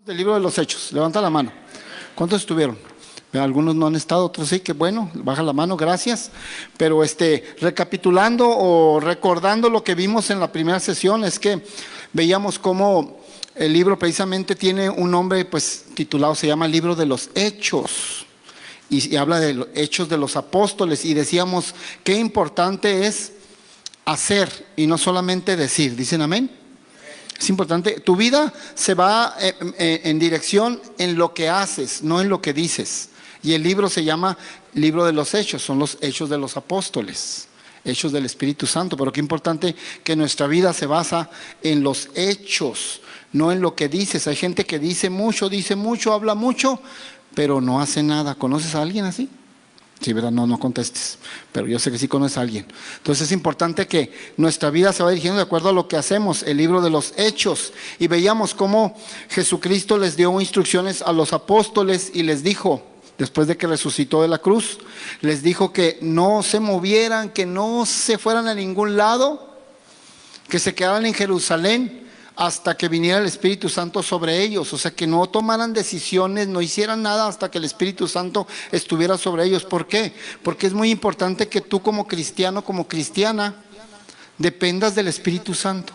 Del libro de los Hechos, levanta la mano. ¿Cuántos estuvieron? Algunos no han estado, otros sí, que bueno, baja la mano, gracias. Pero recapitulando o recordando lo que vimos en la primera sesión, es que veíamos cómo el libro precisamente tiene un nombre pues titulado, se llama Libro de los Hechos. Y habla de los hechos de los apóstoles, y decíamos qué importante es hacer y no solamente decir. ¿Dicen amén? Es importante, tu vida se va en dirección en lo que haces, no en lo que dices. Y el libro se llama Libro de los Hechos, son los hechos de los apóstoles, hechos del Espíritu Santo. Pero qué importante que nuestra vida se basa en los hechos, no en lo que dices. Hay gente que dice mucho, habla mucho, pero no hace nada. ¿Conoces a alguien así? Sí, ¿verdad? No contestes, pero yo sé que sí conoces a alguien. Entonces es importante que nuestra vida se va dirigiendo de acuerdo a lo que hacemos, el libro de los Hechos. Y veíamos cómo Jesucristo les dio instrucciones a los apóstoles y les dijo, después de que resucitó de la cruz, les dijo que no se movieran, que no se fueran a ningún lado, que se quedaran en Jerusalén hasta que viniera el Espíritu Santo sobre ellos. O sea, que no tomaran decisiones, no hicieran nada hasta que el Espíritu Santo estuviera sobre ellos. ¿Por qué? Porque es muy importante que tú como cristiano, como cristiana, dependas del Espíritu Santo.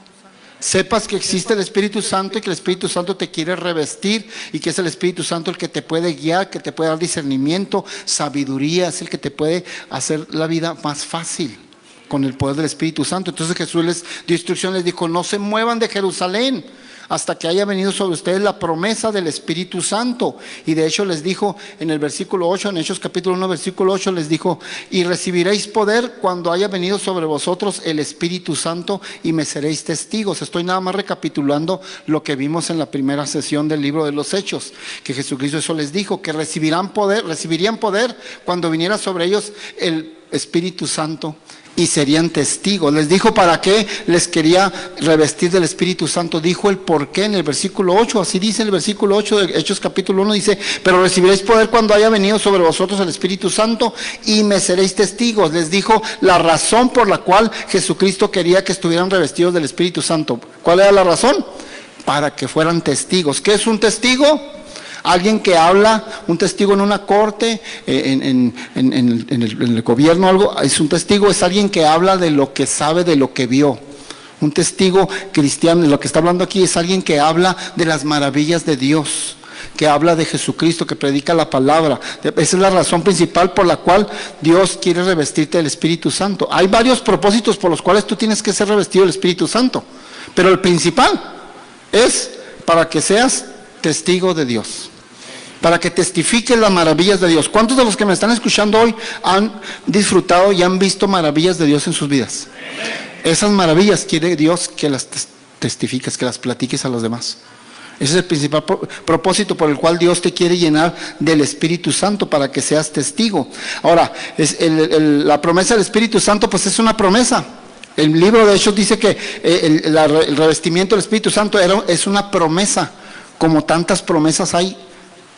Sepas que existe el Espíritu Santo y que el Espíritu Santo te quiere revestir, y que es el Espíritu Santo el que te puede guiar, que te puede dar discernimiento, sabiduría, es el que te puede hacer la vida más fácil con el poder del Espíritu Santo. Entonces Jesús les dio instrucción, les dijo, no se muevan de Jerusalén hasta que haya venido sobre ustedes la promesa del Espíritu Santo. Y de hecho les dijo en el versículo 8, en Hechos capítulo 1, versículo 8, les dijo, y recibiréis poder cuando haya venido sobre vosotros el Espíritu Santo, y me seréis testigos. Estoy nada más recapitulando lo que vimos en la primera sesión del libro de los Hechos, que Jesucristo eso les dijo, que recibirían poder cuando viniera sobre ellos el Espíritu Santo, y serían testigos. Les dijo para qué les quería revestir del Espíritu Santo. Dijo el por qué en el versículo 8. Así dice el versículo 8 de Hechos capítulo 1. Dice, pero recibiréis poder cuando haya venido sobre vosotros el Espíritu Santo, y me seréis testigos. Les dijo la razón por la cual Jesucristo quería que estuvieran revestidos del Espíritu Santo. ¿Cuál era la razón? Para que fueran testigos. ¿Qué es un testigo? Alguien que habla, un testigo en una corte, en el gobierno, algo, es un testigo, es alguien que habla de lo que sabe, de lo que vio. Un testigo cristiano, lo que está hablando aquí, es alguien que habla de las maravillas de Dios, que habla de Jesucristo, que predica la palabra. Esa es la razón principal por la cual Dios quiere revestirte del Espíritu Santo. Hay varios propósitos por los cuales tú tienes que ser revestido del Espíritu Santo, pero el principal es para que seas testigo de Dios, para que testifiques las maravillas de Dios. ¿Cuántos de los que me están escuchando hoy han disfrutado y han visto maravillas de Dios en sus vidas? Esas maravillas quiere Dios que las testifiques, que las platiques a los demás. Ese es el principal propósito por el cual Dios te quiere llenar del Espíritu Santo, para que seas testigo. Ahora, la promesa del Espíritu Santo pues es una promesa. El libro de Hechos dice que el revestimiento del Espíritu Santo es una promesa, como tantas promesas hay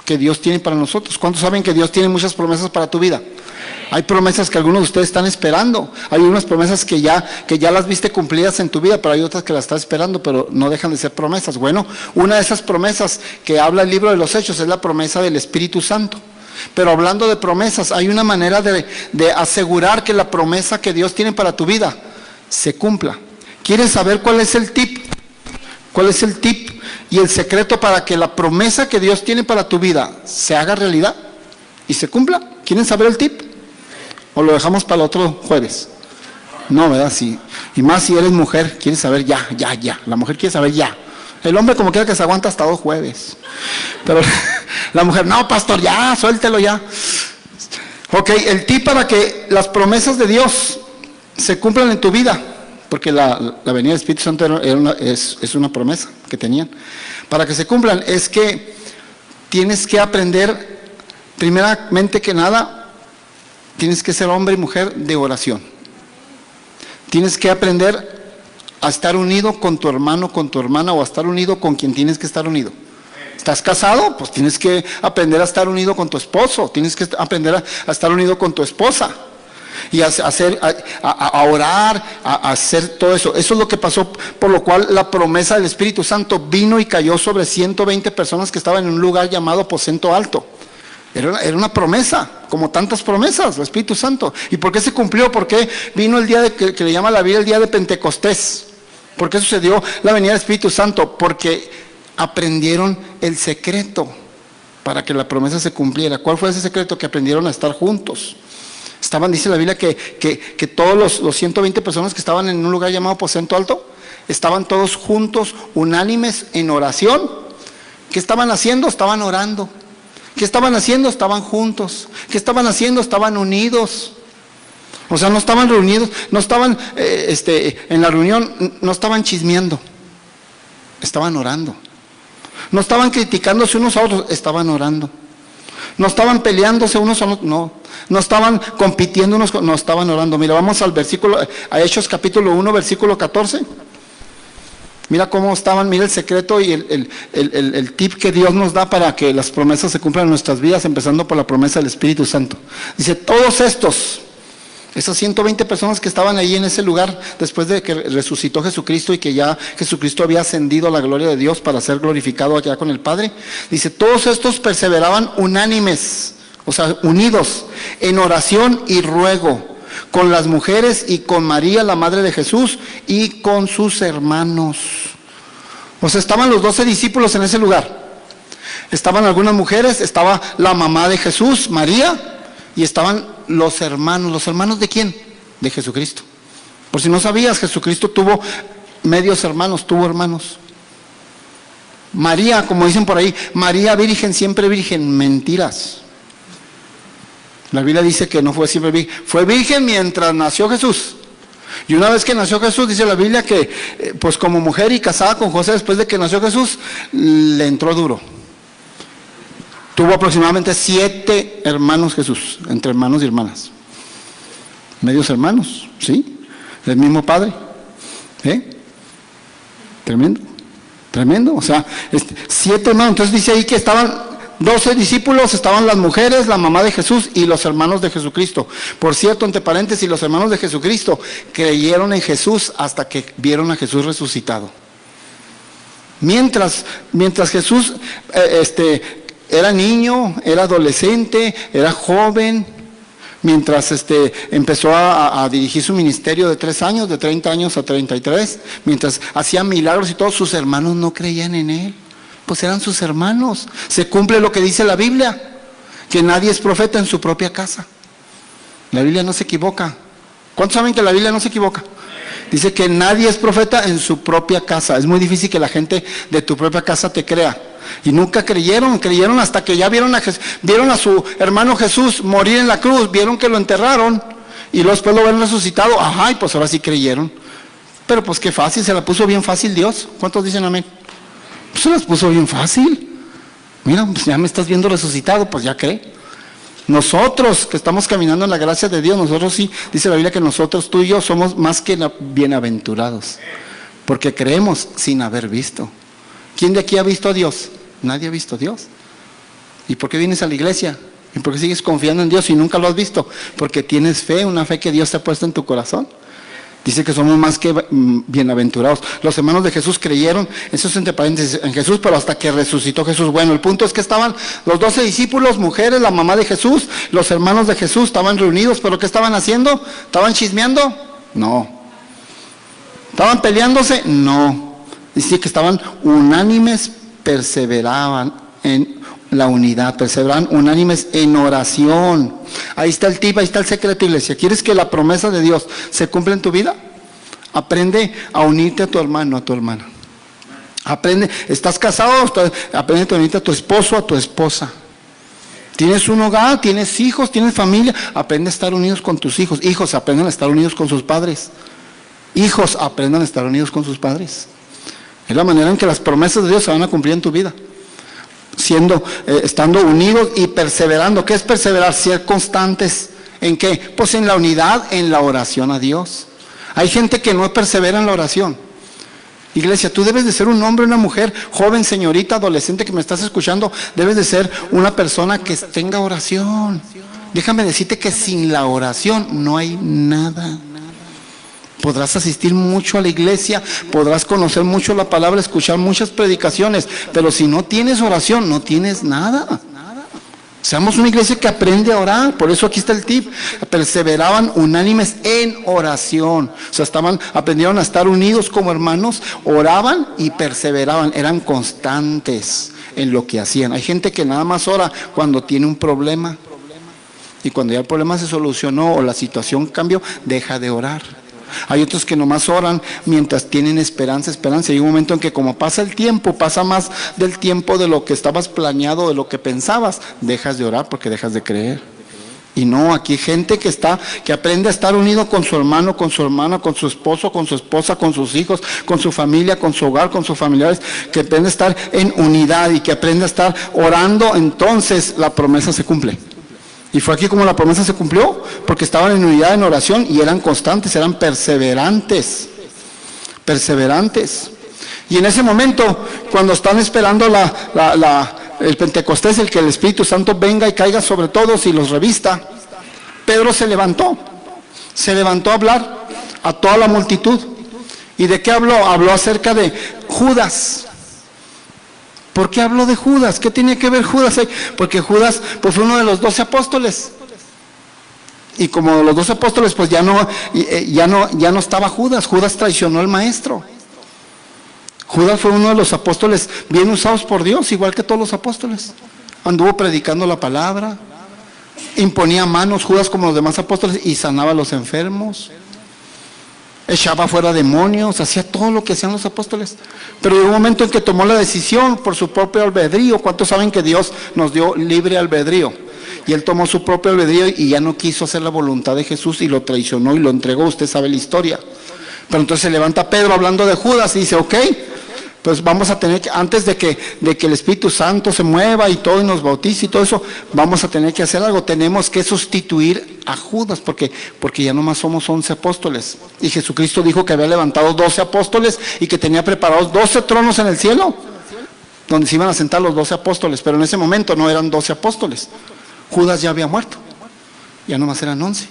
que Dios tiene para nosotros. ¿Cuántos saben que Dios tiene muchas promesas para tu vida? Hay promesas que algunos de ustedes están esperando. Hay unas promesas que ya las viste cumplidas en tu vida, pero hay otras que las estás esperando, pero no dejan de ser promesas. Bueno, una de esas promesas que habla el libro de los Hechos es la promesa del Espíritu Santo. Pero hablando de promesas, hay una manera de asegurar que la promesa que Dios tiene para tu vida se cumpla. ¿Quieres saber cuál es el tip? ¿Cuál es el tip y el secreto para que la promesa que Dios tiene para tu vida se haga realidad y se cumpla? ¿Quieren saber el tip? ¿O lo dejamos para el otro jueves? No, ¿verdad? Sí. Y más si eres mujer, quieres saber ya. La mujer quiere saber ya. El hombre como quiera que se aguanta hasta 2 jueves. Pero la mujer, no, pastor, ya, suéltelo ya. Ok, el tip para que las promesas de Dios se cumplan en tu vida, porque la venida del Espíritu Santo es una promesa que tenían. Para que se cumplan es que tienes que aprender, primeramente que nada, tienes que ser hombre y mujer de oración. Tienes que aprender a estar unido con tu hermano, con tu hermana, o a estar unido con quien tienes que estar unido. ¿Estás casado? Pues tienes que aprender a estar unido con tu esposo, tienes que aprender a estar unido con tu esposa. a orar, a hacer todo eso. Eso es lo que pasó, por lo cual la promesa del Espíritu Santo vino y cayó sobre 120 personas que estaban en un lugar llamado aposento alto. Era una promesa, como tantas promesas, el Espíritu Santo. ¿Y por qué se cumplió? ¿Por qué vino el día que le llama la Biblia el día de Pentecostés? ¿Por qué sucedió la venida del Espíritu Santo? Porque aprendieron el secreto para que la promesa se cumpliera. ¿Cuál fue ese secreto? Que aprendieron a estar juntos. Dice la Biblia que todos los 120 personas que estaban en un lugar llamado aposento alto, estaban todos juntos, unánimes en oración. ¿Qué estaban haciendo? Estaban orando. ¿Qué estaban haciendo? Estaban juntos. ¿Qué estaban haciendo? Estaban unidos. O sea, no estaban reunidos, no estaban en la reunión, no estaban chismeando, estaban orando. No estaban criticándose unos a otros, estaban orando. No estaban peleándose unos a otros, no estaban compitiendo unos, no estaban orando. Mira, vamos al versículo, a Hechos capítulo 1, versículo 14. Mira cómo estaban, mira el secreto y el tip que Dios nos da para que las promesas se cumplan en nuestras vidas, empezando por la promesa del Espíritu Santo. Dice, todos esas 120 personas que estaban ahí en ese lugar, después de que resucitó Jesucristo y que ya Jesucristo había ascendido a la gloria de Dios para ser glorificado allá con el Padre, dice, todos estos perseveraban unánimes, o sea, unidos, en oración y ruego, con las mujeres y con María, la madre de Jesús, y con sus hermanos. O sea, estaban los 12 discípulos en ese lugar. Estaban algunas mujeres, estaba la mamá de Jesús, María, y estaban los hermanos. ¿Los hermanos de quién? De Jesucristo. Por si no sabías, Jesucristo tuvo medios hermanos, tuvo hermanos. María, como dicen por ahí, María virgen, siempre virgen, mentiras. La Biblia dice que no fue siempre virgen, fue virgen mientras nació Jesús. Y una vez que nació Jesús, dice la Biblia que, pues como mujer y casada con José, después de que nació Jesús, le entró duro. Tuvo aproximadamente 7 hermanos Jesús, entre hermanos y hermanas. Medios hermanos, ¿sí? Del mismo padre. Tremendo, tremendo. O sea, 7 hermanos. Entonces dice ahí que estaban 12 discípulos, estaban las mujeres, la mamá de Jesús y los hermanos de Jesucristo. Por cierto, entre paréntesis, los hermanos de Jesucristo creyeron en Jesús hasta que vieron a Jesús resucitado. Mientras Jesús era niño, era adolescente, era joven, mientras empezó a dirigir su ministerio de 3 años, de 30 años a 33, mientras hacía milagros y todos sus hermanos no creían en él. Pues eran sus hermanos. Se cumple lo que dice la Biblia, que nadie es profeta en su propia casa. La Biblia no se equivoca. ¿Cuántos saben que la Biblia no se equivoca? Dice que nadie es profeta en su propia casa. Es muy difícil que la gente de tu propia casa te crea. Y nunca creyeron hasta que ya vieron a su hermano Jesús morir en la cruz, vieron que lo enterraron y luego después lo ven resucitado. Ajá, y pues ahora sí creyeron. Pero pues qué fácil, se la puso bien fácil Dios. ¿Cuántos dicen amén? Pues se las puso bien fácil. Mira, pues ya me estás viendo resucitado, pues ya cree. Nosotros que estamos caminando en la gracia de Dios, nosotros sí, dice la Biblia que nosotros, tú y yo, somos más que bienaventurados, porque creemos sin haber visto. ¿Quién de aquí ha visto a Dios? Nadie ha visto a Dios. ¿Y por qué vienes a la iglesia? ¿Y por qué sigues confiando en Dios si nunca lo has visto? Porque tienes fe, una fe que Dios te ha puesto en tu corazón. Dice que somos más que bienaventurados. Los hermanos de Jesús creyeron, eso es entre paréntesis, en Jesús, pero hasta que resucitó Jesús. Bueno, el punto es que estaban los 12 discípulos, mujeres, la mamá de Jesús, los hermanos de Jesús, estaban reunidos, pero ¿qué estaban haciendo? ¿Estaban chismeando? No. ¿Estaban peleándose? No. Dice que estaban unánimes, perseveraban en la unidad, perseveraban unánimes en oración. Ahí está el tip, ahí está el secreto, iglesia. ¿Quieres que la promesa de Dios se cumpla en tu vida? Aprende a unirte a tu hermano, a tu hermana. Aprende, ¿estás casado? Aprende a unirte a tu esposo, a tu esposa. ¿Tienes un hogar? ¿Tienes hijos? ¿Tienes familia? Aprende a estar unidos con tus hijos. Hijos, aprendan a estar unidos con sus padres. Hijos, aprendan a estar unidos con sus padres. Es la manera en que las promesas de Dios se van a cumplir en tu vida. Estando unidos y perseverando. ¿Qué es perseverar? Ser constantes. ¿En qué? Pues en la unidad, en la oración a Dios. Hay gente que no persevera en la oración. Iglesia, tú debes de ser un hombre, una mujer, joven, señorita, adolescente que me estás escuchando, debes de ser una persona que tenga oración. Déjame decirte que sin la oración no hay nada. Podrás asistir mucho a la iglesia, podrás conocer mucho la palabra, escuchar muchas predicaciones, pero si no tienes oración, no tienes nada. Seamos una iglesia que aprende a orar. Por eso aquí está el tip: perseveraban unánimes en oración. O sea, aprendieron a estar unidos como hermanos, oraban y perseveraban, eran constantes en lo que hacían. Hay gente que nada más ora cuando tiene un problema, y cuando ya el problema se solucionó o la situación cambió, deja de orar. Hay otros que nomás oran mientras tienen esperanza. Hay un momento en que, como pasa el tiempo, pasa más del tiempo de lo que estabas planeado, de lo que pensabas, dejas de orar porque dejas de creer. Y no, aquí hay gente que aprende a estar unido con su hermano, con su hermana, con su esposo, con su esposa, con sus hijos, con su familia, con su hogar, con sus familiares, que aprende a estar en unidad y que aprende a estar orando. Entonces la promesa se cumple. Y fue aquí como la promesa se cumplió, porque estaban en unidad en oración y eran constantes, eran perseverantes. Y en ese momento, cuando están esperando el Pentecostés, el que el Espíritu Santo venga y caiga sobre todos y los revista, Pedro se levantó a hablar a toda la multitud. ¿Y de qué habló? Habló acerca de Judas. ¿Por qué habló de Judas? ¿Qué tenía que ver Judas ahí? Porque Judas pues fue uno de los 12 apóstoles. Y como los 12 apóstoles pues ya no estaba Judas. Judas traicionó al maestro. Judas fue uno de los apóstoles bien usados por Dios, igual que todos los apóstoles. Anduvo predicando la palabra, imponía manos, Judas, como los demás apóstoles, y sanaba a los enfermos, echaba fuera demonios, hacía todo lo que hacían los apóstoles. Pero llegó un momento en que tomó la decisión por su propio albedrío. ¿Cuántos saben que Dios nos dio libre albedrío? Y él tomó su propio albedrío y ya no quiso hacer la voluntad de Jesús y lo traicionó y lo entregó. Usted sabe la historia. Pero entonces se levanta Pedro hablando de Judas y dice: ok, pues vamos a tener que, antes de que el Espíritu Santo se mueva y todo y nos bautice y todo eso, vamos a tener que hacer algo. Tenemos que sustituir a Judas porque ya nomás somos 11 apóstoles. Y Jesucristo dijo que había levantado 12 apóstoles y que tenía preparados 12 tronos en el cielo, donde se iban a sentar los 12 apóstoles. Pero en ese momento no eran 12 apóstoles. Judas ya había muerto. Ya nomás eran 11.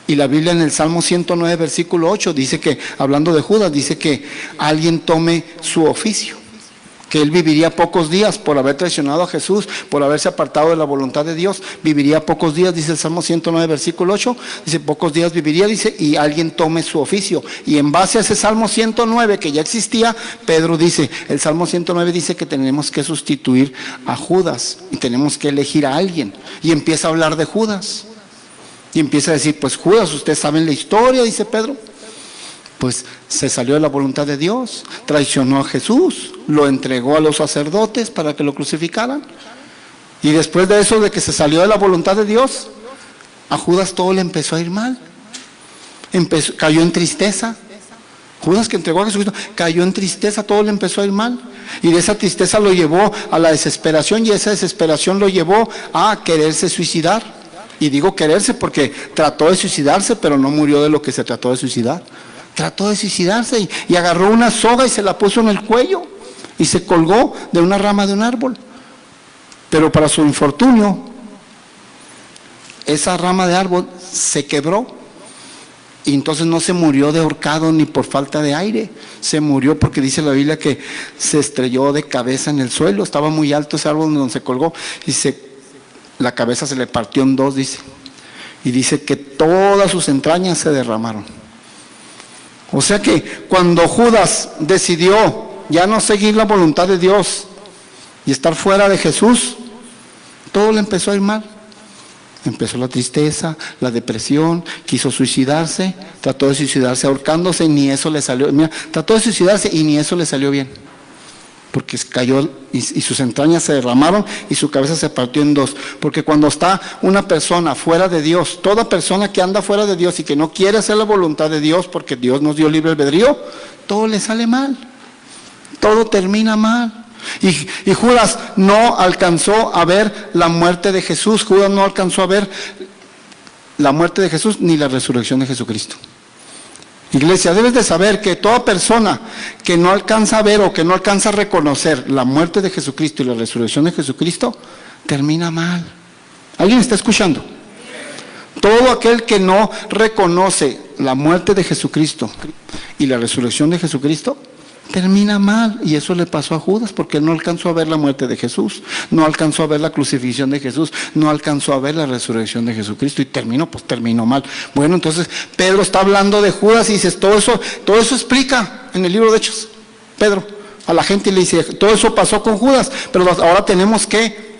Y la Biblia en el Salmo 109, versículo 8, dice que, hablando de Judas, dice que alguien tome su oficio, que él viviría pocos días por haber traicionado a Jesús, por haberse apartado de la voluntad de Dios. Viviría pocos días, dice el Salmo 109, versículo 8, dice pocos días viviría, dice, y alguien tome su oficio. Y en base a ese Salmo 109 que ya existía, Pedro dice, el Salmo 109 dice que tenemos que sustituir a Judas y tenemos que elegir a alguien. Y empieza a hablar de Judas. Y empieza a decir, pues Judas, ustedes saben la historia, dice Pedro, pues se salió de la voluntad de Dios, traicionó a Jesús, lo entregó a los sacerdotes para que lo crucificaran. Y después de eso, de que se salió de la voluntad de Dios, a Judas todo le empezó a ir mal. Cayó en tristeza. Judas, que entregó a Jesucristo, cayó en tristeza, todo le empezó a ir mal. Y de esa tristeza lo llevó a la desesperación, y esa desesperación lo llevó a quererse suicidar. Y digo quererse porque trató de suicidarse, pero no murió de lo que se trató de suicidar. Trató de suicidarse y agarró una soga y se la puso en el cuello y se colgó de una rama de un árbol. Pero para su infortunio, esa rama de árbol se quebró y entonces no se murió de ahorcado ni por falta de aire. Se murió porque dice la Biblia que se estrelló de cabeza en el suelo. Estaba muy alto ese árbol donde se colgó y la cabeza se le partió en dos, dice. Y dice que todas sus entrañas se derramaron. O sea que cuando Judas decidió ya no seguir la voluntad de Dios y estar fuera de Jesús, todo le empezó a ir mal. Empezó la tristeza, la depresión, quiso suicidarse, trató de suicidarse ahorcándose y ni eso le salió. Mira, trató de suicidarse y ni eso le salió bien. Porque cayó y sus entrañas se derramaron y su cabeza se partió en dos. Porque cuando está una persona fuera de Dios, toda persona que anda fuera de Dios y que no quiere hacer la voluntad de Dios, porque Dios nos dio libre albedrío, todo le sale mal, todo termina mal. Y Judas no alcanzó a ver la muerte de Jesús. Judas no alcanzó a ver la muerte de Jesús ni la resurrección de Jesucristo. Iglesia, debes de saber que toda persona que no alcanza a ver o que no alcanza a reconocer la muerte de Jesucristo y la resurrección de Jesucristo, termina mal. ¿Alguien está escuchando? Todo aquel que no reconoce la muerte de Jesucristo y la resurrección de Jesucristo termina mal, y eso le pasó a Judas, porque él no alcanzó a ver la muerte de Jesús, no alcanzó a ver la crucifixión de Jesús, no alcanzó a ver la resurrección de Jesucristo, y terminó mal. Bueno, entonces Pedro está hablando de Judas y dice, todo eso explica en el libro de Hechos. Pedro a la gente le dice, todo eso pasó con Judas, pero ahora tenemos que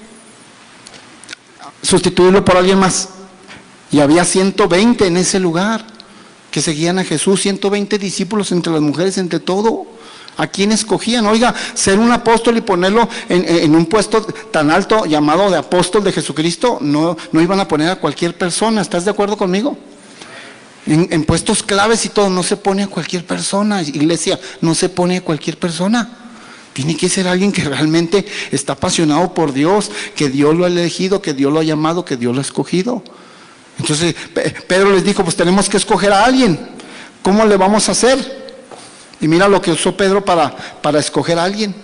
sustituirlo por alguien más. Y había 120 en ese lugar que seguían a Jesús, 120 discípulos, entre las mujeres, entre todo. ¿A quién escogían? Oiga, ser un apóstol y ponerlo en un puesto tan alto llamado de apóstol de Jesucristo, no iban a poner a cualquier persona. ¿Estás de acuerdo conmigo? En puestos claves y todo, no se pone a cualquier persona. Iglesia, no se pone a cualquier persona. Tiene que ser alguien que realmente está apasionado por Dios, que Dios lo ha elegido, que Dios lo ha llamado, que Dios lo ha escogido. Entonces Pedro les dijo, pues tenemos que escoger a alguien. ¿Cómo le vamos a hacer? Y mira lo que usó Pedro para escoger a alguien.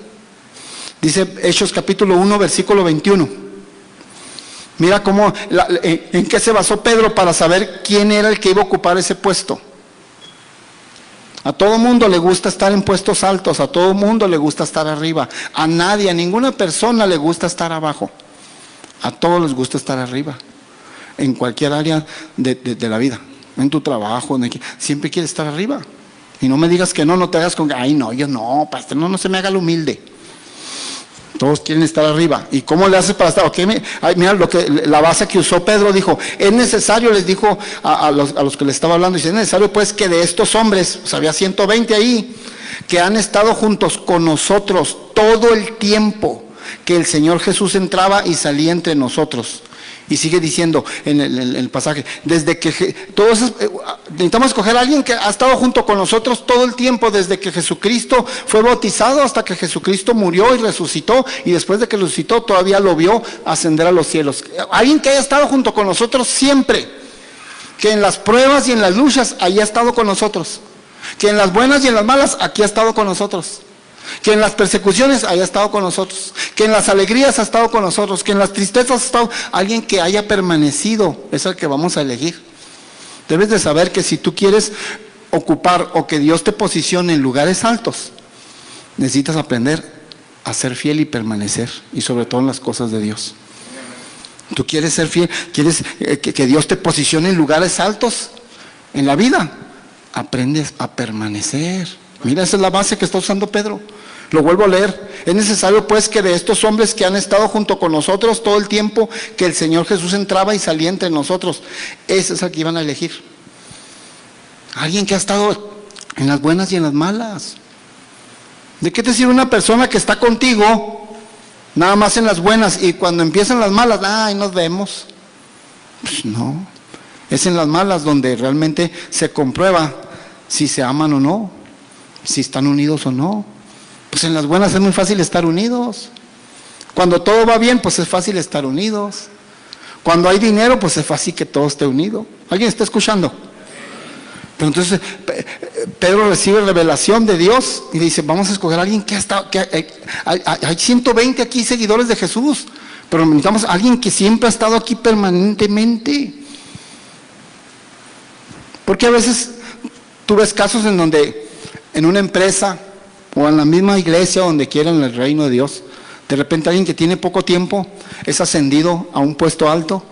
Dice Hechos capítulo 1, versículo 21. Mira cómo, en qué se basó Pedro para saber quién era el que iba a ocupar ese puesto. A todo mundo le gusta estar en puestos altos, a todo mundo le gusta estar arriba. A nadie, a ninguna persona le gusta estar abajo. A todos les gusta estar arriba. En cualquier área de la vida. En tu trabajo, siempre quieres estar arriba. Y no me digas que no te hagas con, ay no, yo no, pastor, no se me haga el humilde. Todos quieren estar arriba. ¿Y cómo le haces para estar? Okay, mira la base que usó Pedro, dijo, es necesario, les dijo a los que le estaba hablando, dice, es necesario pues que de estos hombres, o sea, había 120 ahí, que han estado juntos con nosotros todo el tiempo que el Señor Jesús entraba y salía entre nosotros. Y sigue diciendo en el pasaje, desde que todos necesitamos escoger a alguien que ha estado junto con nosotros todo el tiempo, desde que Jesucristo fue bautizado hasta que Jesucristo murió y resucitó, y después de que resucitó todavía lo vio ascender a los cielos. Alguien que haya estado junto con nosotros siempre, que en las pruebas y en las luchas haya estado con nosotros, que en las buenas y en las malas aquí ha estado con nosotros, que en las persecuciones haya estado con nosotros, que en las alegrías ha estado con nosotros, que en las tristezas ha estado. Alguien que haya permanecido es el que vamos a elegir. Debes de saber que si tú quieres ocupar o que Dios te posicione en lugares altos, necesitas aprender a ser fiel y permanecer, y sobre todo en las cosas de Dios. Tú quieres ser fiel, quieres que Dios te posicione en lugares altos en la vida, aprendes a permanecer. Mira, esa es la base que está usando Pedro. Lo vuelvo a leer. Es necesario pues que de estos hombres que han estado junto con nosotros todo el tiempo que el Señor Jesús entraba y salía entre nosotros, ese es el que iban a elegir. Alguien que ha estado en las buenas y en las malas. ¿De qué te sirve una persona que está contigo nada más en las buenas y cuando empiezan las malas, ay, nos vemos? Pues no. Es en las malas donde realmente se comprueba si se aman o no, si están unidos o no. Pues en las buenas es muy fácil estar unidos. Cuando todo va bien, pues es fácil estar unidos. Cuando hay dinero, pues es fácil que todo esté unido. ¿Alguien está escuchando? Pero entonces Pedro recibe revelación de Dios y dice, vamos a escoger a alguien que ha estado, hay 120 aquí seguidores de Jesús, pero necesitamos a alguien que siempre ha estado aquí permanentemente. Porque a veces tú ves casos en donde en una empresa o en la misma iglesia, donde quiera, en el reino de Dios, de repente alguien que tiene poco tiempo es ascendido a un puesto alto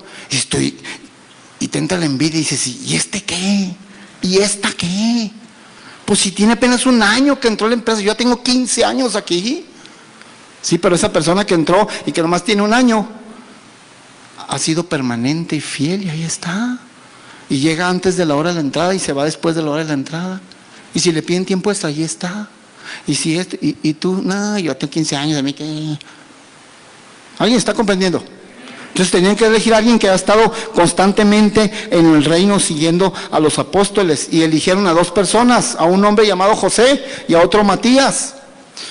y te entra la envidia y dices, ¿y este qué? ¿Y esta qué? Pues si tiene apenas un año que entró a la empresa, yo ya tengo 15 años aquí. Sí, pero esa persona que entró y que nomás tiene un año ha sido permanente y fiel, y ahí está. Y llega antes de la hora de la entrada y se va después de la hora de la entrada. Y si le piden tiempo extra, ahí está. Y si y tú, no, yo tengo 15 años, a mí que... ¿Alguien está comprendiendo? Entonces tenían que elegir a alguien que ha estado constantemente en el reino siguiendo a los apóstoles, y eligieron a dos personas, a un hombre llamado José y a otro Matías.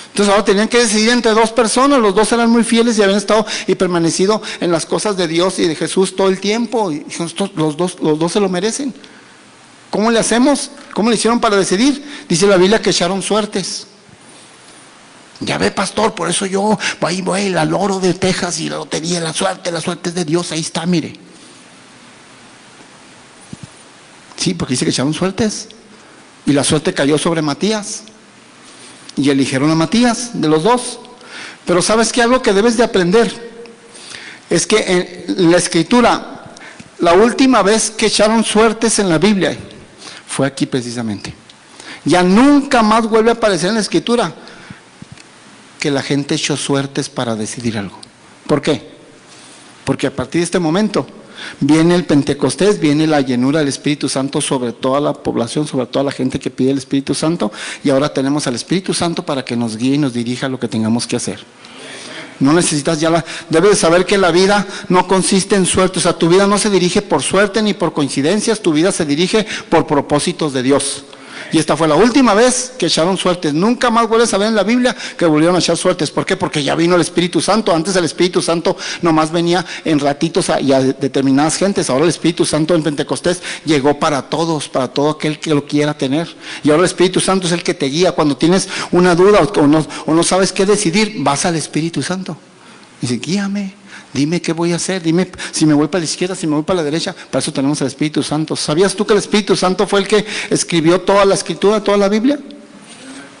Entonces ahora tenían que decidir entre dos personas. Los dos eran muy fieles y habían estado y permanecido en las cosas de Dios y de Jesús todo el tiempo, y los dos se lo merecen. ¿Cómo le hacemos? ¿Cómo le hicieron para decidir? Dice la Biblia que echaron suertes. Ya ve, pastor, por eso yo voy al oro de Texas y la lotería, la suerte es de Dios, ahí está, mire. Sí, porque dice que echaron suertes. Y la suerte cayó sobre Matías. Y eligieron a Matías, de los dos. Pero ¿sabes qué? Algo que debes de aprender es que en la Escritura, la última vez que echaron suertes en la Biblia fue aquí precisamente. Ya nunca más vuelve a aparecer en la Escritura que la gente echó suertes para decidir algo. ¿Por qué? Porque a partir de este momento viene el Pentecostés, viene la llenura del Espíritu Santo sobre toda la población, sobre toda la gente que pide el Espíritu Santo, y ahora tenemos al Espíritu Santo para que nos guíe y nos dirija lo que tengamos que hacer. No necesitas debes de saber que la vida no consiste en suerte. O sea, tu vida no se dirige por suerte ni por coincidencias, tu vida se dirige por propósitos de Dios. Y esta fue la última vez que echaron suertes. Nunca más vuelves a ver en la Biblia que volvieron a echar suertes. ¿Por qué? Porque ya vino el Espíritu Santo. Antes el Espíritu Santo nomás venía en ratitos y a determinadas gentes. Ahora el Espíritu Santo en Pentecostés llegó para todos, para todo aquel que lo quiera tener. Y ahora el Espíritu Santo es el que te guía. Cuando tienes una duda o no sabes qué decidir, vas al Espíritu Santo. Y dice, guíame. Dime qué voy a hacer, dime si me voy para la izquierda, si me voy para la derecha. Para eso tenemos al Espíritu Santo. ¿Sabías tú que el Espíritu Santo fue el que escribió toda la Escritura, toda la Biblia?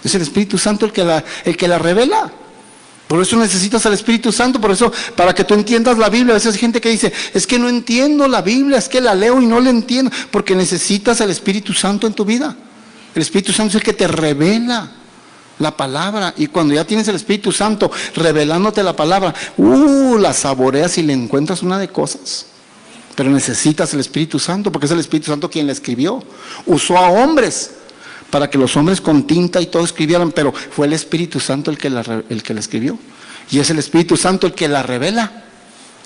Es el Espíritu Santo el que la revela. Por eso necesitas al Espíritu Santo, por eso, para que tú entiendas la Biblia. A veces hay gente que dice, es que no entiendo la Biblia, es que la leo y no la entiendo. Porque necesitas al Espíritu Santo en tu vida. El Espíritu Santo es el que te revela la palabra, y cuando ya tienes el Espíritu Santo revelándote la palabra, la saboreas y le encuentras una de cosas. Pero necesitas el Espíritu Santo, porque es el Espíritu Santo quien la escribió. Usó a hombres para que los hombres con tinta y todo escribieran, pero fue el Espíritu Santo el que la escribió. Y es el Espíritu Santo el que la revela.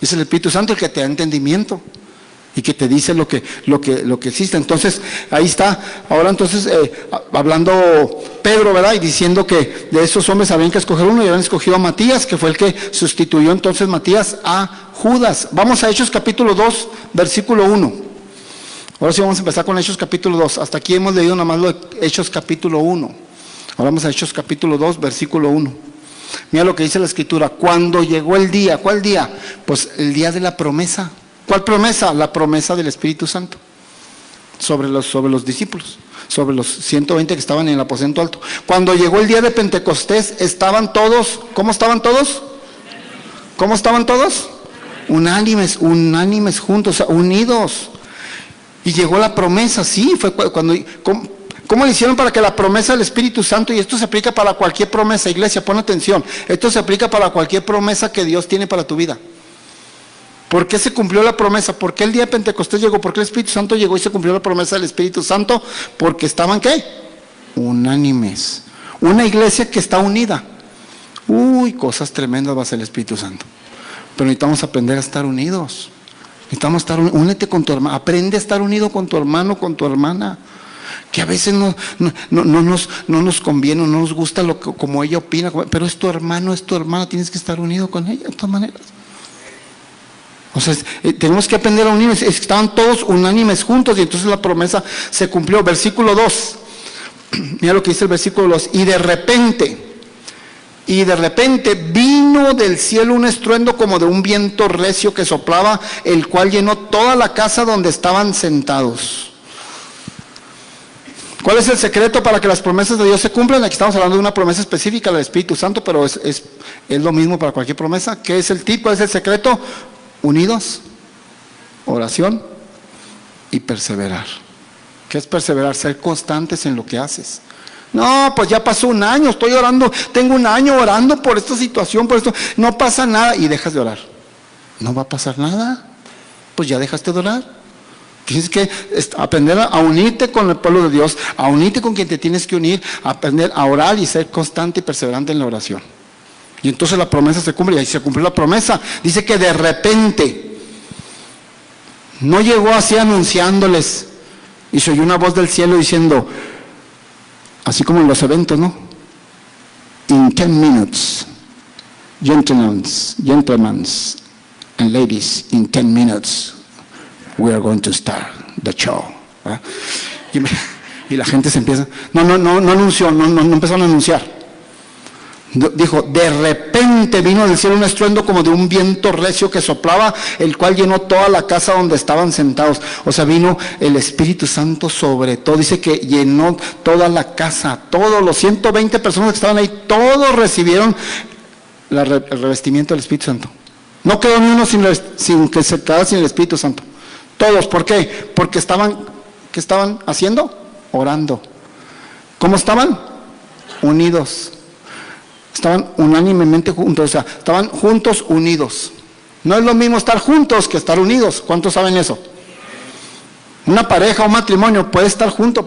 Es el Espíritu Santo el que te da entendimiento y que te dice lo que existe. Entonces, ahí está. Ahora entonces, hablando Pedro, ¿verdad? Y diciendo que de esos hombres habían que escoger uno, y habían escogido a Matías, que fue el que sustituyó entonces Matías a Judas. Vamos a Hechos capítulo 2, versículo 1. Ahora sí vamos a empezar con Hechos capítulo 2. Hasta aquí hemos leído nada más lo de Hechos capítulo 1. Ahora vamos a Hechos capítulo 2, versículo 1. Mira lo que dice la Escritura. Cuando llegó el día, ¿cuál día? Pues el día de la promesa. ¿Cuál promesa? La promesa del Espíritu Santo sobre los discípulos, sobre los 120 que estaban en el aposento alto. Cuando llegó el día de Pentecostés, estaban todos, ¿cómo estaban todos? ¿Cómo estaban todos? Unánimes juntos, o sea, unidos. Y llegó la promesa, sí, fue cuando... ¿Cómo le hicieron para que la promesa del Espíritu Santo, y esto se aplica para cualquier promesa, iglesia, pon atención, esto se aplica para cualquier promesa que Dios tiene para tu vida? ¿Por qué se cumplió la promesa? ¿Por qué el día de Pentecostés llegó? ¿Por qué el Espíritu Santo llegó y se cumplió la promesa del Espíritu Santo? Porque estaban, ¿qué? Unánimes. Una iglesia que está unida. Cosas tremendas va a ser el Espíritu Santo. Pero necesitamos aprender a estar unidos. Necesitamos estar unidos. Únete con tu hermano. Aprende a estar unido con tu hermano, con tu hermana. Que a veces no nos conviene, no nos gusta como ella opina. Pero es tu hermano, es tu hermana. Tienes que estar unido con ella de todas maneras. O sea, tenemos que aprender a unirnos. Estaban todos unánimes juntos y entonces la promesa se cumplió. Versículo 2. Mira lo que dice el versículo 2. Y de repente vino del cielo un estruendo como de un viento recio que soplaba, el cual llenó toda la casa donde estaban sentados. ¿Cuál es el secreto para que las promesas de Dios se cumplan? Aquí estamos hablando de una promesa específica del Espíritu Santo, pero es lo mismo para cualquier promesa. ¿Qué es el tipo? ¿Cuál es el secreto? Unidos, oración y perseverar. ¿Qué es perseverar? Ser constantes en lo que haces. No, pues ya pasó un año, estoy orando, tengo un año orando por esta situación, por esto, no pasa nada, y dejas de orar. No va a pasar nada, pues ya dejaste de orar. Tienes que aprender a unirte con el pueblo de Dios, a unirte con quien te tienes que unir, a aprender a orar y ser constante y perseverante en la oración. Y entonces la promesa se cumple, y ahí se cumplió la promesa. Dice que de repente, no llegó así anunciándoles, y se oyó una voz del cielo diciendo, así como en los eventos, ¿no? In 10 minutes, gentlemen and ladies, in 10 minutes, we are going to start the show. ¿Ah? Y la gente se empieza, no anunció, no empezaron a anunciar. Dijo, de repente vino del cielo un estruendo como de un viento recio que soplaba, el cual llenó toda la casa donde estaban sentados. O sea, vino el Espíritu Santo sobre todo. Dice que llenó toda la casa. Todos los 120 personas que estaban ahí, todos recibieron el revestimiento del Espíritu Santo. No quedó ni uno sin que se quedara sin el Espíritu Santo. Todos, ¿por qué? Porque ¿qué estaban haciendo? Orando. ¿Cómo estaban? Unidos. Estaban unánimemente juntos, o sea, estaban juntos, unidos. No es lo mismo estar juntos que estar unidos. ¿Cuántos saben eso? Una pareja, un matrimonio puede estar juntos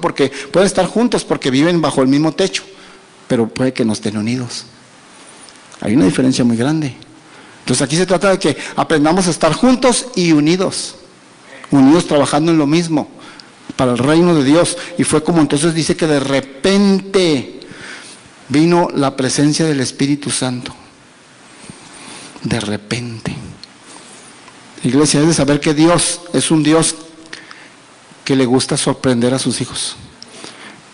porque viven bajo el mismo techo, pero puede que no estén unidos. Hay una diferencia muy grande. Entonces aquí se trata de que aprendamos a estar juntos y unidos trabajando en lo mismo, para el reino de Dios. Y fue como entonces dice que de repente vino la presencia del Espíritu Santo. De repente. Iglesia, es de saber que Dios es un Dios que le gusta sorprender a sus hijos.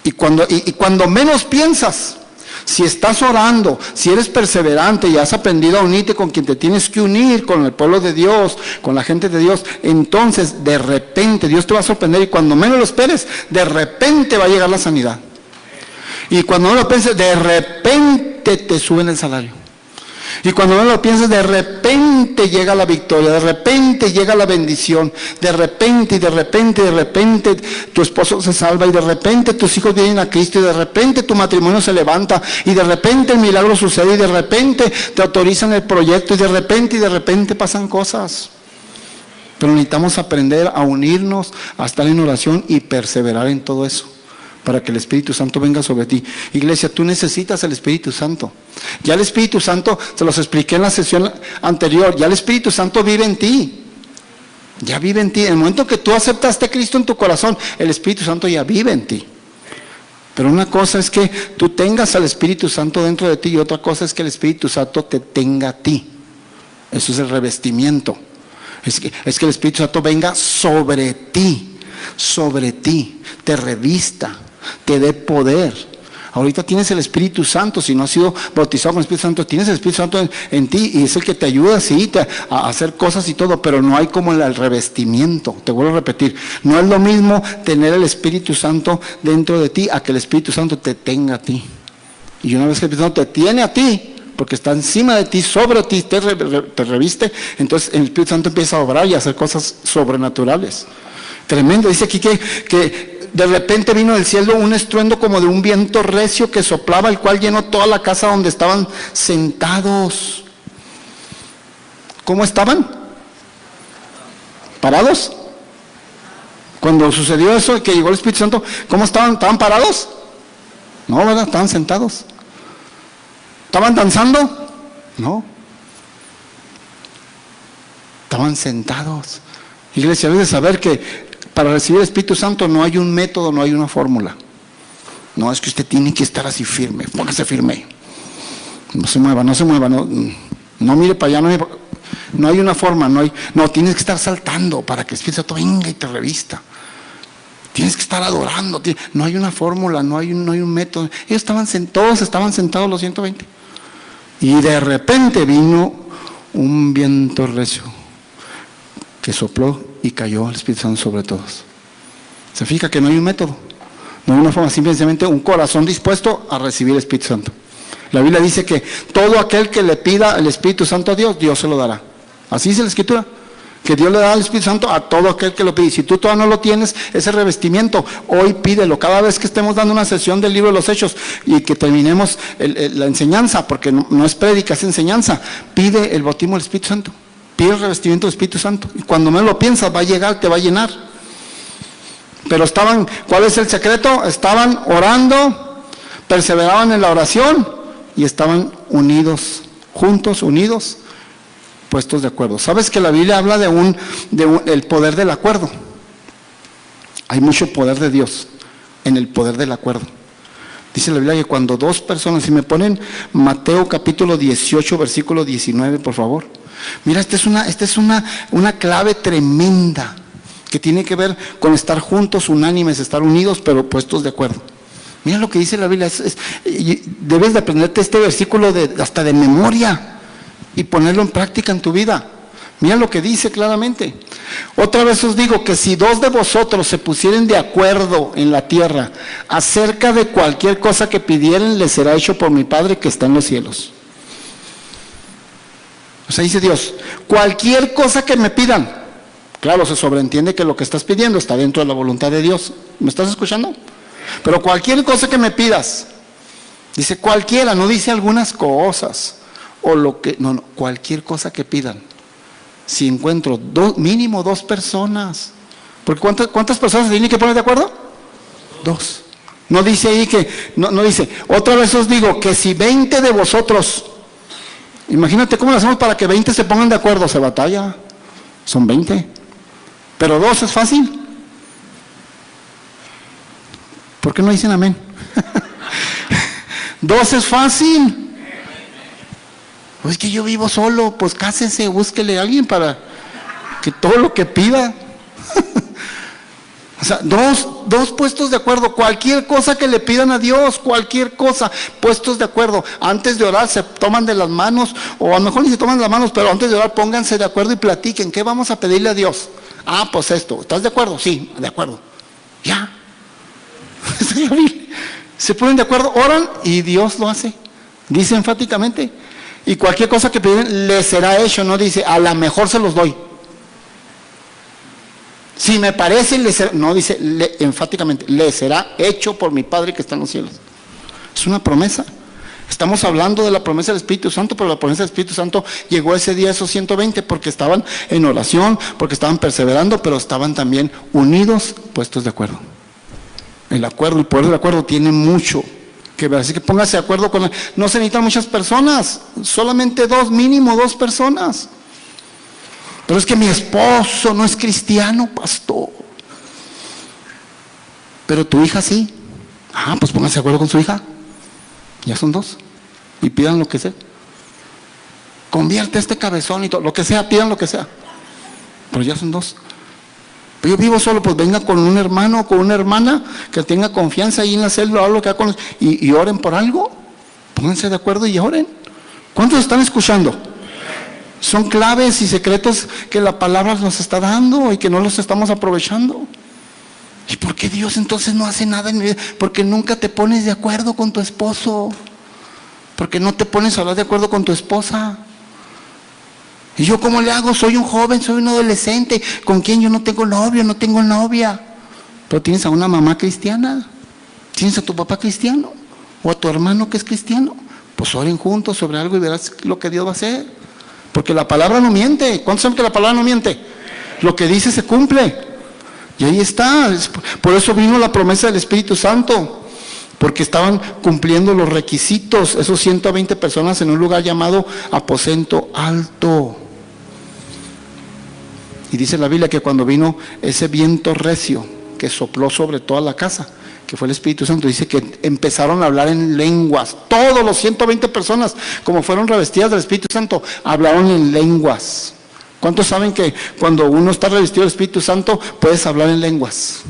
Y cuando menos piensas, si estás orando, si eres perseverante y has aprendido a unirte con quien te tienes que unir, con el pueblo de Dios, con la gente de Dios, entonces de repente Dios te va a sorprender y cuando menos lo esperes, de repente va a llegar la sanidad. Y cuando no lo pienses, de repente te suben el salario. Y cuando no lo pienses, de repente llega la victoria, de repente llega la bendición, de repente tu esposo se salva y de repente tus hijos vienen a Cristo y de repente tu matrimonio se levanta y de repente el milagro sucede y de repente te autorizan el proyecto y de repente pasan cosas. Pero necesitamos aprender a unirnos, a estar en oración y perseverar en todo eso, para que el Espíritu Santo venga sobre ti. Iglesia, tú necesitas el Espíritu Santo. Ya el Espíritu Santo, se los expliqué en la sesión anterior, ya el Espíritu Santo vive en ti. Ya vive en ti. En el momento que tú aceptaste a Cristo en tu corazón, el Espíritu Santo ya vive en ti. Pero una cosa es que tú tengas al Espíritu Santo dentro de ti y otra cosa es que el Espíritu Santo te tenga a ti. Eso es el revestimiento. Es que el Espíritu Santo venga sobre ti, te revista, te dé poder. Ahorita tienes el Espíritu Santo, si no has sido bautizado con el Espíritu Santo, tienes el Espíritu Santo en ti y es el que te ayuda, sí, a hacer cosas y todo, pero no hay como el revestimiento. Te vuelvo a repetir, no es lo mismo tener el Espíritu Santo dentro de ti a que el Espíritu Santo te tenga a ti. Y una vez que el Espíritu Santo te tiene a ti, porque está encima de ti, sobre ti, te reviste, entonces el Espíritu Santo empieza a obrar y a hacer cosas sobrenaturales. Tremendo. Dice aquí que de repente vino del cielo un estruendo como de un viento recio que soplaba, el cual llenó toda la casa donde estaban sentados. ¿Cómo estaban? ¿Parados? Cuando sucedió eso, que llegó el Espíritu Santo, ¿cómo estaban? ¿Estaban parados? No, ¿verdad? Estaban sentados. ¿Estaban danzando? No. Estaban sentados. Iglesia, debes saber que para recibir el Espíritu Santo no hay un método, no hay una fórmula. No es que usted tiene que estar así firme, póngase firme. No se mueva, no mire para allá, no hay una forma, no, tienes que estar saltando para que el Espíritu Santo venga y te revista. Tienes que estar adorando, no hay una fórmula, no hay un método. Todos estaban sentados los 120. Y de repente vino un viento recio que sopló y cayó el Espíritu Santo sobre todos. Se fija que no hay un método, no hay una forma, simplemente un corazón dispuesto a recibir el Espíritu Santo. La Biblia dice que todo aquel que le pida el Espíritu Santo a Dios, Dios se lo dará. Así dice la Escritura, que Dios le da el Espíritu Santo a todo aquel que lo pide. Si tú todavía no lo tienes, ese revestimiento, hoy pídelo. Cada vez que estemos dando una sesión del libro de los Hechos y que terminemos la enseñanza, porque no es prédica, es enseñanza, pide el bautismo del Espíritu Santo. Pide el revestimiento del Espíritu Santo. Y cuando menos lo piensas, va a llegar, te va a llenar. Pero ¿cuál es el secreto? Estaban orando, perseveraban en la oración y estaban unidos, juntos, unidos, puestos de acuerdo. ¿Sabes que la Biblia habla el poder del acuerdo? Hay mucho poder de Dios en el poder del acuerdo. Dice la Biblia que cuando dos personas, si me ponen Mateo capítulo 18, versículo 19, por favor. Mira, esta es una clave tremenda que tiene que ver con estar juntos, unánimes, estar unidos, pero puestos de acuerdo. Mira lo que dice la Biblia. Debes de aprenderte este versículo hasta de memoria y ponerlo en práctica en tu vida. Mira lo que dice claramente. Otra vez os digo que si 2 de vosotros se pusieren de acuerdo en la tierra acerca de cualquier cosa que pidieren, les será hecho por mi Padre que está en los cielos. O sea, dice Dios, cualquier cosa que me pidan. Claro, se sobreentiende que lo que estás pidiendo está dentro de la voluntad de Dios. ¿Me estás escuchando? Pero cualquier cosa que me pidas, dice cualquiera, no dice algunas cosas, o lo que, no, cualquier cosa que pidan. Si encuentro mínimo 2 personas, porque ¿cuántas personas se tienen que poner de acuerdo? 2. No dice ahí que, no dice, otra vez os digo que si 20 de vosotros, imagínate cómo lo hacemos para que 20 se pongan de acuerdo, se batalla, son 20, pero 2 es fácil. ¿Por qué no dicen amén? 2 es fácil. Pues es que yo vivo solo, pues cásese, búsquele a alguien para que todo lo que pida. O sea, dos puestos de acuerdo, cualquier cosa que le pidan a Dios, cualquier cosa, puestos de acuerdo. Antes de orar se toman de las manos, o a lo mejor ni se toman de las manos, pero antes de orar pónganse de acuerdo y platiquen. ¿Qué vamos a pedirle a Dios? Ah, pues esto. ¿Estás de acuerdo? Sí, de acuerdo. Ya. Se ponen de acuerdo, oran y Dios lo hace. Dice enfáticamente. Y cualquier cosa que piden les será hecho, no dice, a lo mejor se los doy. Si me parece, no dice enfáticamente, les será hecho por mi Padre que está en los cielos. Es una promesa. Estamos hablando de la promesa del Espíritu Santo, pero la promesa del Espíritu Santo llegó ese día a esos 120 porque estaban en oración, porque estaban perseverando, pero estaban también unidos, puestos de acuerdo. El acuerdo, el poder del acuerdo tiene mucho que ver, así que póngase de acuerdo con no se necesitan muchas personas, solamente 2, mínimo 2 personas. Pero es que mi esposo no es cristiano, pastor. Pero tu hija sí. Ah, pues póngase de acuerdo con su hija. Ya son 2. Y pidan lo que sea. Convierte este cabezón y todo, lo que sea, pidan lo que sea. Pero ya son 2. Yo vivo solo, pues venga con un hermano o con una hermana que tenga confianza ahí en la célula, lo que haga con y oren por algo. Pónganse de acuerdo y oren. ¿Cuántos están escuchando? Son claves y secretos que la palabra nos está dando y que no los estamos aprovechando. ¿Y por qué Dios entonces no hace nada en mi vida? Porque nunca te pones de acuerdo con tu esposo. Porque no te pones a hablar de acuerdo con tu esposa. ¿Y yo cómo le hago? Soy un joven, soy un adolescente, con quien yo no tengo novio, no tengo novia. Pero tienes a una mamá cristiana, tienes a tu papá cristiano, o a tu hermano que es cristiano. Pues oren juntos sobre algo y verás lo que Dios va a hacer. Porque la palabra no miente. ¿Cuántos saben que la palabra no miente? Lo que dice se cumple. Y ahí está. Por eso vino la promesa del Espíritu Santo. Porque estaban cumpliendo los requisitos, esos 120 personas en un lugar llamado aposento alto. Y dice la Biblia que cuando vino ese viento recio que sopló sobre toda la casa, que fue el Espíritu Santo, dice que empezaron a hablar en lenguas. Todos los 120 personas, como fueron revestidas del Espíritu Santo, hablaron en lenguas. ¿Cuántos saben que cuando uno está revestido del Espíritu Santo, puedes hablar en lenguas?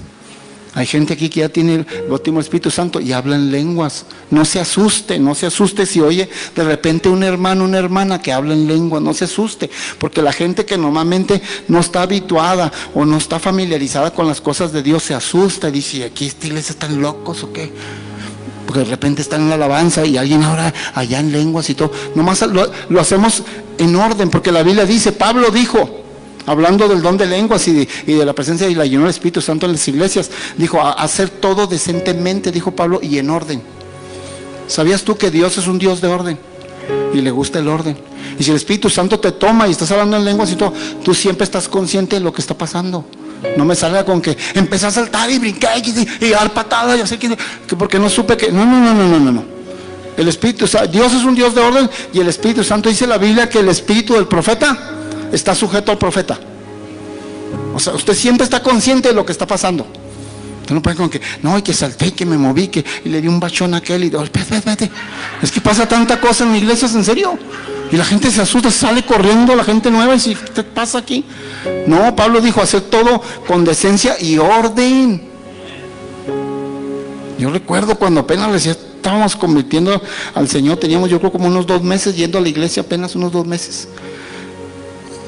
Hay gente aquí que ya tiene el bautismo del Espíritu Santo y habla en lenguas. No se asuste si oye de repente un hermano, una hermana que habla en lenguas, no se asuste, porque la gente que normalmente no está habituada o no está familiarizada con las cosas de Dios se asusta y dice, ¿aquí esta iglesia están locos o qué? Porque de repente están en la alabanza y alguien ahora allá en lenguas y todo. Nomás lo hacemos en orden, porque la Biblia dice, Pablo dijo, hablando del don de lenguas y de la presencia y la llenura del Espíritu Santo en las iglesias, dijo, a hacer todo decentemente, dijo Pablo, y en orden. ¿Sabías tú que Dios es un Dios de orden? Y le gusta el orden. Y si el Espíritu Santo te toma y estás hablando en lenguas y todo, tú siempre estás consciente de lo que está pasando. No me salga con que empecé a saltar y brincar y dar patadas y hacer que porque no supe que... No. El Espíritu, Dios es un Dios de orden y el Espíritu Santo, dice la Biblia que el espíritu del profeta está sujeto al profeta. O sea, usted siempre está consciente de lo que está pasando. Usted no puede con que, no, y que salté, y que me moví, y le di un bachón a aquel, y espérate. Es que pasa tanta cosa en iglesias, en serio. Y la gente se asusta, sale corriendo la gente nueva y dice, ¿qué pasa aquí? No, Pablo dijo, hacer todo con decencia y orden. Yo recuerdo cuando apenas recién estábamos convirtiendo al Señor, teníamos yo creo como unos 2 meses yendo a la iglesia, apenas unos 2 meses.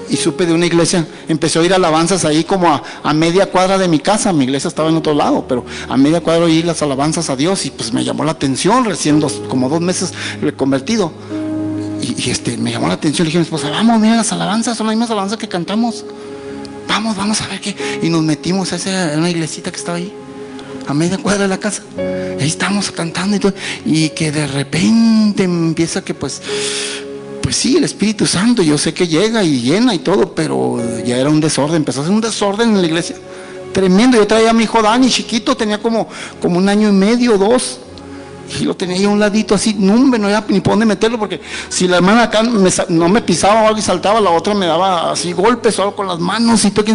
Y supe de una iglesia, empecé a oír alabanzas ahí como a media cuadra de mi casa. Mi iglesia estaba en otro lado, pero a media cuadra oí las alabanzas a Dios y pues me llamó la atención, recién como 2 meses reconvertido. Y me llamó la atención, le dije a mi esposa, vamos, mira las alabanzas, son las mismas alabanzas que cantamos. Vamos a ver qué. Y nos metimos a una iglesita que estaba ahí, a media cuadra de la casa. Ahí estábamos cantando y todo. Y que de repente empieza que pues sí, el Espíritu Santo, yo sé que llega y llena y todo, pero ya era un desorden, empezó a ser un desorden en la iglesia. Tremendo. Yo traía a mi hijo Dani, chiquito, tenía como 1 año y medio, 2. Y lo tenía ahí a un ladito así, no había ni por dónde meterlo, porque si la hermana acá no me pisaba o algo y saltaba, la otra me daba así golpes o algo con las manos y todo.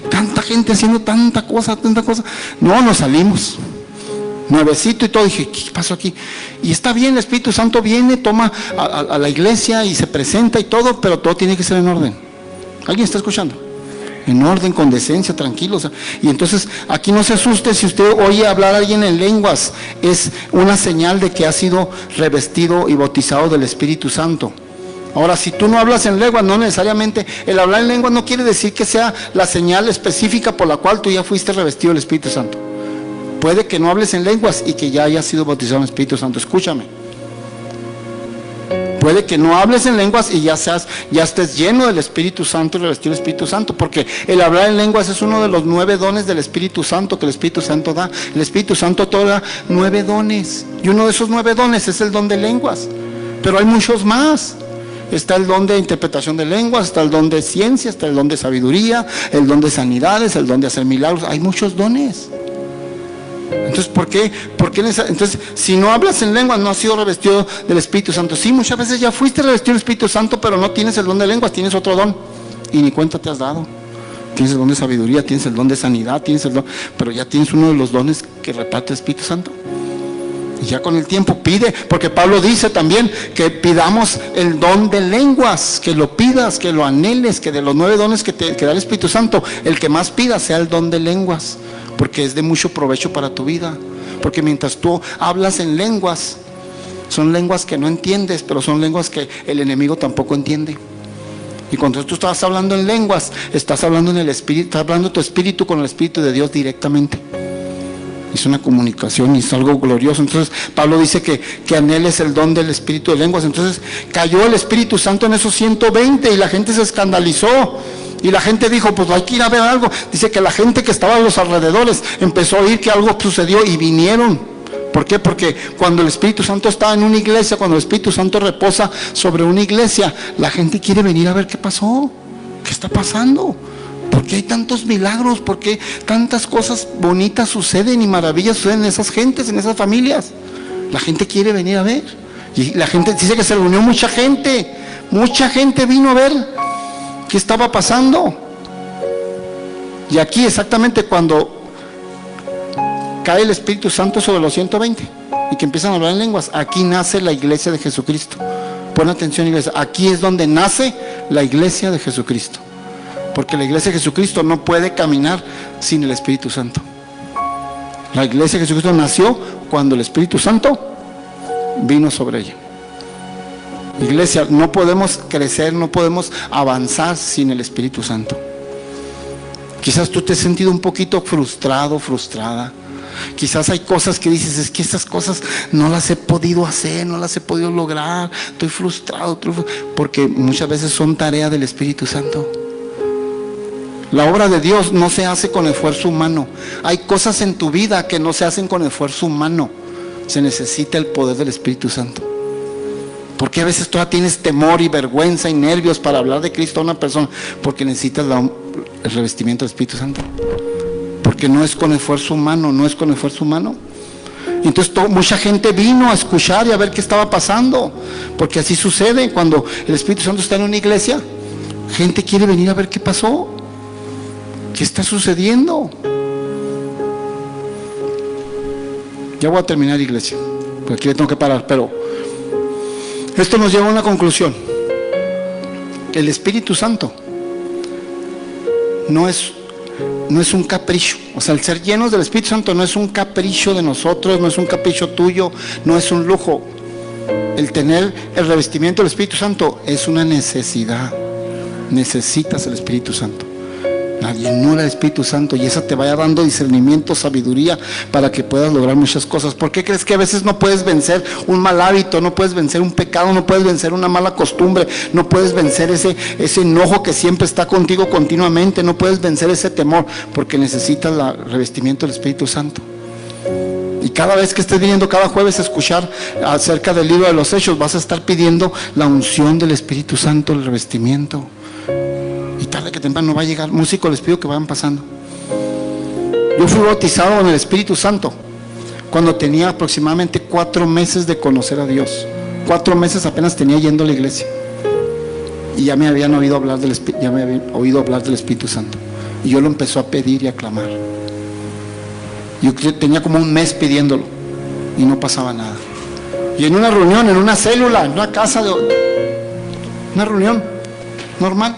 Tanta gente haciendo tanta cosa. No, nos salimos. Nuevecito y todo, dije, ¿qué pasó aquí? Y está bien, el Espíritu Santo viene, toma a la iglesia y se presenta y todo, pero todo tiene que ser en orden. ¿Alguien está escuchando? En orden, con decencia, tranquilo. Y entonces, aquí no se asuste si usted oye hablar a alguien en lenguas, es una señal de que ha sido revestido y bautizado del Espíritu Santo. Ahora, si tú no hablas en lenguas, no necesariamente, el hablar en lenguas no quiere decir que sea la señal específica por la cual tú ya fuiste revestido del Espíritu Santo. Puede que no hables en lenguas y que ya hayas sido bautizado en el Espíritu Santo. Escúchame. Puede que no hables en lenguas y ya estés lleno del Espíritu Santo y revestido del Espíritu Santo, porque el hablar en lenguas es uno de los 9 dones del Espíritu Santo que el Espíritu Santo da. El Espíritu Santo otorga 9 dones, y uno de esos 9 dones es el don de lenguas, pero hay muchos más. Está el don de interpretación de lenguas, está el don de ciencia, está el don de sabiduría, el don de sanidades, el don de hacer milagros. Hay muchos dones. Entonces, ¿por qué? Entonces, si no hablas en lenguas, no has sido revestido del Espíritu Santo. Sí, muchas veces ya fuiste revestido del Espíritu Santo, pero no tienes el don de lenguas, tienes otro don y ni cuenta te has dado. Tienes el don de sabiduría, tienes el don de sanidad, pero ya tienes uno de los dones que reparte el Espíritu Santo. Y ya con el tiempo pide, porque Pablo dice también que pidamos el don de lenguas, que lo pidas, que lo anheles, que de los 9 dones que da el Espíritu Santo, el que más pidas sea el don de lenguas, porque es de mucho provecho para tu vida. Porque mientras tú hablas en lenguas, son lenguas que no entiendes, pero son lenguas que el enemigo tampoco entiende. Y cuando tú estás hablando en lenguas, estás hablando en el Espíritu, estás hablando tu espíritu con el Espíritu de Dios directamente. Es una comunicación y es algo glorioso. Entonces Pablo dice que anheles el don del Espíritu de lenguas. Entonces cayó el Espíritu Santo en esos 120 y la gente se escandalizó. Y la gente dijo, pues hay que ir a ver algo. Dice que la gente que estaba a los alrededores empezó a oír que algo sucedió y vinieron. ¿Por qué? Porque cuando el Espíritu Santo está en una iglesia, cuando el Espíritu Santo reposa sobre una iglesia, la gente quiere venir a ver qué pasó, qué está pasando. ¿Por qué hay tantos milagros? ¿Por qué tantas cosas bonitas suceden y maravillas suceden en esas gentes, en esas familias? La gente quiere venir a ver. Y la gente dice que se reunió mucha gente vino a ver qué estaba pasando. Y aquí exactamente cuando cae el Espíritu Santo sobre los 120 y que empiezan a hablar en lenguas, aquí nace la iglesia de Jesucristo. Pon atención, iglesia, aquí es donde nace la iglesia de Jesucristo. Porque la iglesia de Jesucristo no puede caminar sin el Espíritu Santo. La iglesia de Jesucristo nació cuando el Espíritu Santo vino sobre ella. Iglesia, no podemos crecer, no podemos avanzar sin el Espíritu Santo. Quizás tú te has sentido un poquito frustrado, frustrada. Quizás hay cosas que dices, es que estas cosas no las he podido hacer, no las he podido lograr. Estoy frustrado, porque muchas veces son tarea del Espíritu Santo. La obra de Dios no se hace con esfuerzo humano. Hay cosas en tu vida que no se hacen con esfuerzo humano. Se necesita el poder del Espíritu Santo. Porque a veces todavía tienes temor y vergüenza y nervios para hablar de Cristo a una persona, porque necesitas el revestimiento del Espíritu Santo. Porque no es con esfuerzo humano, no es con esfuerzo humano. Entonces mucha gente vino a escuchar y a ver qué estaba pasando, porque así sucede cuando el Espíritu Santo está en una iglesia. Gente quiere venir a ver qué pasó, qué está sucediendo. Ya voy a terminar, iglesia, porque aquí le tengo que parar, pero esto nos lleva a una conclusión. El Espíritu Santo no es no es un capricho. O sea, el ser llenos del Espíritu Santo no es un capricho de nosotros, no es un capricho tuyo, no es un lujo. El tener el revestimiento del Espíritu Santo es una necesidad. Necesitas el Espíritu Santo, la llenura del Espíritu Santo, y esa te vaya dando discernimiento, sabiduría, para que puedas lograr muchas cosas. ¿Por qué crees que a veces no puedes vencer un mal hábito, no puedes vencer un pecado, no puedes vencer una mala costumbre, no puedes vencer ese enojo que siempre está contigo continuamente, no puedes vencer ese temor? Porque necesitas el revestimiento del Espíritu Santo. Y cada vez que estés viniendo cada jueves a escuchar acerca del libro de los Hechos, vas a estar pidiendo la unción del Espíritu Santo, el revestimiento. Y tarde que temprano va a llegar. Músicos, les pido que vayan pasando. Yo fui bautizado en el Espíritu Santo cuando tenía aproximadamente 4 meses de conocer a Dios. 4 meses apenas tenía yendo a la iglesia, y ya me habían oído hablar del Espíritu Santo, y yo lo empecé a pedir y a clamar. Yo tenía como un mes pidiéndolo y no pasaba nada. Y en una reunión, en una célula, en una casa, una reunión normal,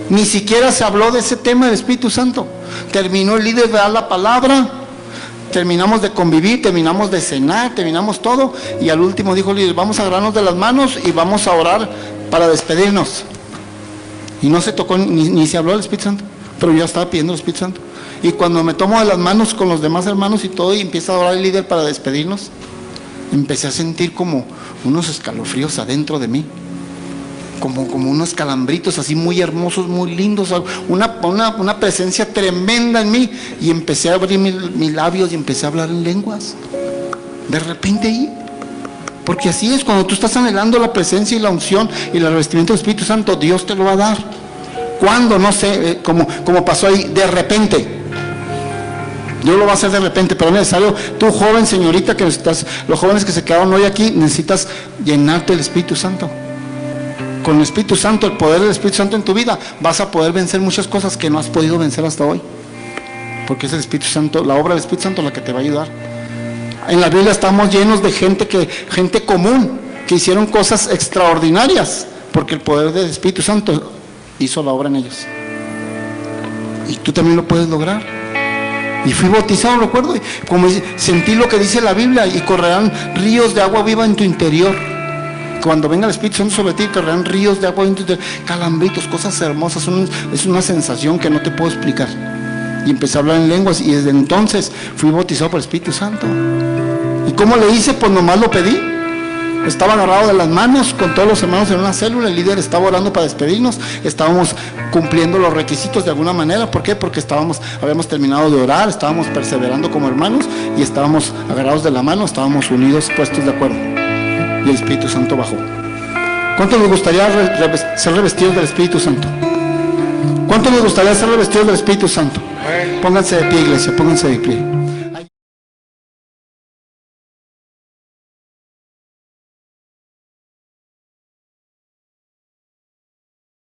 ni siquiera se habló de ese tema del Espíritu Santo. Terminó el líder de dar la palabra, terminamos de convivir, terminamos de cenar, terminamos todo, y al último dijo el líder: vamos a agarrarnos de las manos y vamos a orar para despedirnos. Y no se tocó, ni se habló del Espíritu Santo, pero yo ya estaba pidiendo el Espíritu Santo. Y cuando me tomo de las manos con los demás hermanos y todo, y empieza a orar el líder para despedirnos, empecé a sentir como unos escalofríos adentro de mí, como unos calambritos así muy hermosos, muy lindos, una presencia tremenda en mí, y empecé a abrir mis labios y empecé a hablar en lenguas de repente ahí. Porque así es, cuando tú estás anhelando la presencia y la unción y el revestimiento del Espíritu Santo, Dios te lo va a dar. ¿Cuándo? No sé, como pasó ahí, de repente. Dios lo va a hacer de repente, pero es necesario. Tú, joven, señorita, que estás, los jóvenes que se quedaron hoy aquí, necesitas llenarte del Espíritu Santo. Con el Espíritu Santo, el poder del Espíritu Santo en tu vida, vas a poder vencer muchas cosas que no has podido vencer hasta hoy. Porque es el Espíritu Santo, la obra del Espíritu Santo, la que te va a ayudar. En la Biblia estamos llenos de gente común, que hicieron cosas extraordinarias, porque el poder del Espíritu Santo hizo la obra en ellos. Y tú también lo puedes lograr. Y fui bautizado, recuerdo, como sentí lo que dice la Biblia: y correrán ríos de agua viva en tu interior. Cuando venga el Espíritu Santo sobre ti, correrán ríos de agua en tu interior. Calambritos, cosas hermosas, es una sensación que no te puedo explicar. Y empecé a hablar en lenguas, y desde entonces fui bautizado por el Espíritu Santo. ¿Y cómo le hice? Pues nomás lo pedí. Estaba agarrado de las manos con todos los hermanos en una célula, el líder estaba orando para despedirnos, estábamos cumpliendo los requisitos de alguna manera. ¿Por qué? Porque habíamos terminado de orar, estábamos perseverando como hermanos, y estábamos agarrados de la mano, estábamos unidos, puestos de acuerdo, y el Espíritu Santo bajó. ¿Cuántos les gustaría ser revestidos del Espíritu Santo? ¿Cuántos les gustaría ser revestidos del Espíritu Santo? Pónganse de pie, iglesia, pónganse de pie.